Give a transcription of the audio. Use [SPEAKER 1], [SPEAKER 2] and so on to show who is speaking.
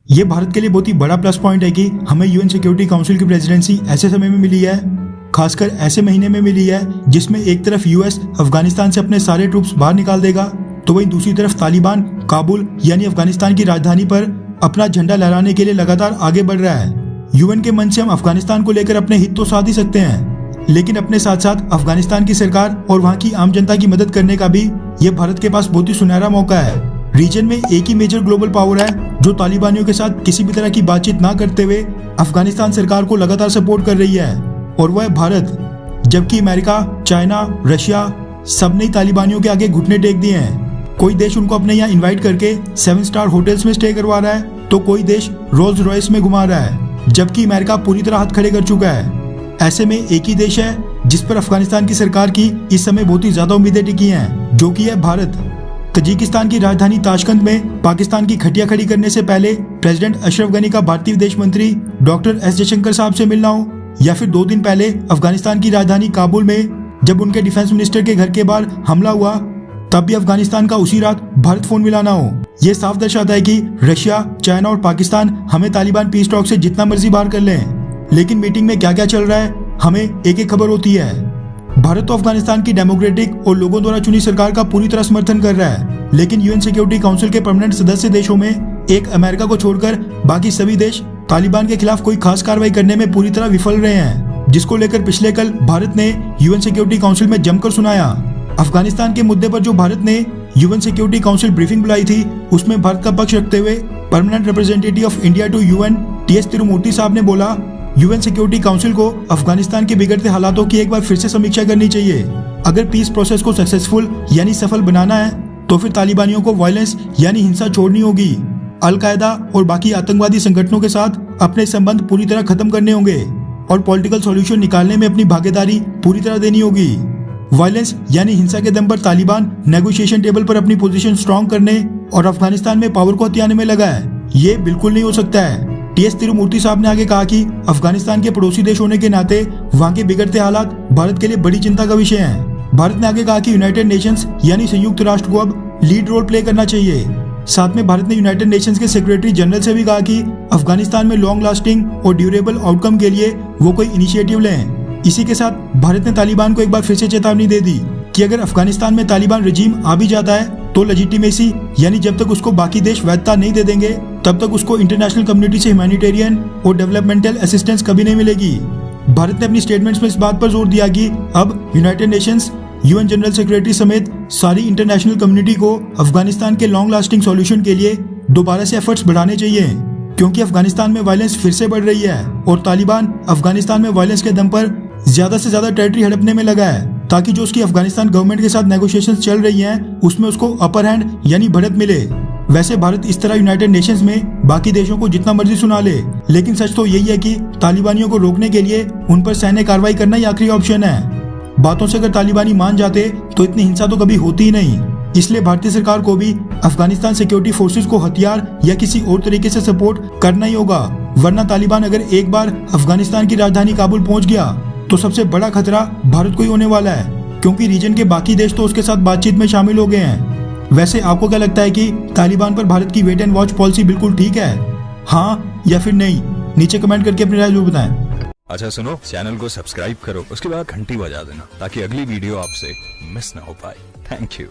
[SPEAKER 1] ये भारत के लिए बहुत ही बड़ा प्लस पॉइंट है कि हमें यूएन सिक्योरिटी काउंसिल की प्रेसिडेंसी ऐसे समय में मिली है, खासकर ऐसे महीने में मिली है जिसमें एक तरफ यूएस अफगानिस्तान से अपने सारे ट्रूप्स बाहर निकाल देगा, तो वहीं दूसरी तरफ तालिबान काबुल यानी अफगानिस्तान की राजधानी पर अपना झंडा लहराने के लिए लगातार आगे बढ़ रहा है। यूएन के मंच से हम अफगानिस्तान को लेकर अपने हित तो साध ही सकते हैं, लेकिन अपने साथ साथ अफगानिस्तान की सरकार और वहाँ की आम जनता की मदद करने का भी ये भारत के पास बहुत ही सुनहरा मौका है। रीजन में एक ही मेजर ग्लोबल पावर है जो तालिबानियों के साथ किसी भी तरह की बातचीत ना करते हुए अफगानिस्तान सरकार को लगातार सपोर्ट कर रही है, और वह है भारत। जबकि अमेरिका, चाइना, रशिया सबने तालिबानियों के आगे घुटने टेक दिए हैं। कोई देश उनको अपने यहाँ इन्वाइट करके 7 स्टार होटल्स में स्टे करवा रहा है, तो कोई देश रोल्स रॉयस में घुमा रहा है, जबकि अमेरिका पूरी तरह हाथ खड़े कर चुका है। ऐसे में एक ही देश है जिस पर अफगानिस्तान की सरकार की इस समय बहुत ही ज्यादा उम्मीदें टिकी हैं, जो कि है भारत। तजिकिस्तान की राजधानी ताशकंद में पाकिस्तान की खटिया खड़ी करने से पहले प्रेसिडेंट अशरफ गनी का भारतीय विदेश मंत्री डॉक्टर एस जयशंकर साहब से मिलना हो, या फिर 2 दिन पहले अफगानिस्तान की राजधानी काबुल में जब उनके डिफेंस मिनिस्टर के घर के बाहर हमला हुआ, तब भी अफगानिस्तान का उसी रात भारत फोन मिलाना हो, ये साफ दर्शाता है कि रशिया, चाइना और पाकिस्तान हमें तालिबान पीस टॉक से जितना मर्जी बाहर कर लें, लेकिन मीटिंग में क्या क्या चल रहा है हमें एक एक खबर होती है। भारत तो अफगानिस्तान की डेमोक्रेटिक और लोगों द्वारा चुनी सरकार का पूरी तरह समर्थन कर रहा है, लेकिन यूएन सिक्योरिटी काउंसिल के परमानेंट सदस्य देशों में एक अमेरिका को छोड़कर बाकी सभी देश तालिबान के खिलाफ कोई खास कार्रवाई करने में पूरी तरह विफल रहे हैं, जिसको लेकर पिछले कल भारत ने यूएन सिक्योरिटी काउंसिल में जमकर सुनाया। अफगानिस्तान के मुद्दे पर जो भारत ने यूएन सिक्योरिटी काउंसिल ब्रीफिंग बुलाई थी, उसमें भारत का पक्ष रखते हुए permanent representative of India to UN T S Tirumurti साहब ने बोला, यूएन सिक्योरिटी काउंसिल को अफगानिस्तान के बिगड़ते हालातों की एक बार फिर से समीक्षा करनी चाहिए। अगर पीस प्रोसेस को सक्सेसफुल यानी सफल बनाना है, तो फिर तालिबानियों को वायलेंस यानी हिंसा छोड़नी होगी। अल-कायदा और बाकी आतंकवादी संगठनों के साथ अपने संबंध पूरी तरह खत्म करने होंगे और पॉलिटिकल सॉल्यूशन निकालने में अपनी भागीदारी पूरी तरह देनी होगी। वायलेंस यानी हिंसा के दम पर तालिबान नेगोशिएशन टेबल पर अपनी पोजीशन स्ट्रॉन्ग करने और अफगानिस्तान में पावर को हथियाने में लगा है, ये बिल्कुल नहीं हो सकता है। टीएस तिरुमूर्ति साहब ने आगे कहा कि अफगानिस्तान के पड़ोसी देश होने के नाते वहाँ के बिगड़ते हालात भारत के लिए बड़ी चिंता का विषय हैं। भारत ने आगे कहा कि यूनाइटेड नेशंस यानी संयुक्त राष्ट्र को अब लीड रोल प्ले करना चाहिए। साथ में भारत ने यूनाइटेड नेशंस के सेक्रेटरी जनरल से भी कहा कि अफगानिस्तान में लॉन्ग लास्टिंग और ड्यूरेबल आउटकम के लिए वो कोई इनिशिएटिव लें। इसी के साथ भारत ने तालिबान को एक बार फिर से चेतावनी दे दी कि अगर अफगानिस्तान में तालिबान रजीम आ भी जाता है, तो लेजिटिमेसी यानी जब तक उसको बाकी देश वैधता नहीं दे देंगे, तब तक उसको इंटरनेशनल कम्युनिटी से ह्यूमैनिटेरियन और डेवलपमेंटल असिस्टेंस कभी नहीं मिलेगी। भारत ने अपनी स्टेटमेंट्स में इस बात पर जोर दिया कि अब United Nations, UN general secretary समेत सारी इंटरनेशनल कम्युनिटी को अफगानिस्तान के लॉन्ग लास्टिंग सॉल्यूशन के लिए दोबारा से एफर्ट्स बढ़ाने चाहिए, क्योंकि अफगानिस्तान में वायलेंस फिर से बढ़ रही है और तालिबान अफगानिस्तान में वायलेंस के दम पर ज्यादा से ज्यादा टेरिटरी हड़पने में लगा है, ताकि जो उसकी अफगानिस्तान गवर्नमेंट के साथ नेगोशिएशंस चल रही हैं, उसमें उसको अपर हैंड यानी बढ़त मिले। वैसे भारत इस तरह यूनाइटेड नेशंस में बाकी देशों को जितना मर्जी सुना ले, लेकिन सच तो यही है कि तालिबानियों को रोकने के लिए उन पर सैन्य कार्रवाई करना ही आखिरी ऑप्शन है। बातों से अगर तालिबानी मान जाते तो इतनी हिंसा तो कभी होती ही नहीं। इसलिए भारतीय सरकार को भी अफगानिस्तान सिक्योरिटी फोर्सेस को हथियार या किसी और तरीके से सपोर्ट करना ही होगा, वरना तालिबान अगर एक बार अफगानिस्तान की राजधानी काबुल पहुंच गया तो सबसे बड़ा खतरा भारत को ही होने वाला है, क्योंकि रीजन के बाकी देश तो उसके साथ बातचीत में शामिल हो गए हैं। वैसे आपको क्या लगता है कि तालिबान पर भारत की वेट एंड वॉच पॉलिसी बिल्कुल ठीक है, हाँ या फिर नहीं? नीचे कमेंट करके अपनी राय जरूर बताएं।
[SPEAKER 2] अच्छा सुनो, चैनल को सब्सक्राइब करो, उसके बाद घंटी बजा देना ताकि अगली वीडियो आपसे मिस ना हो पाए। Thank you.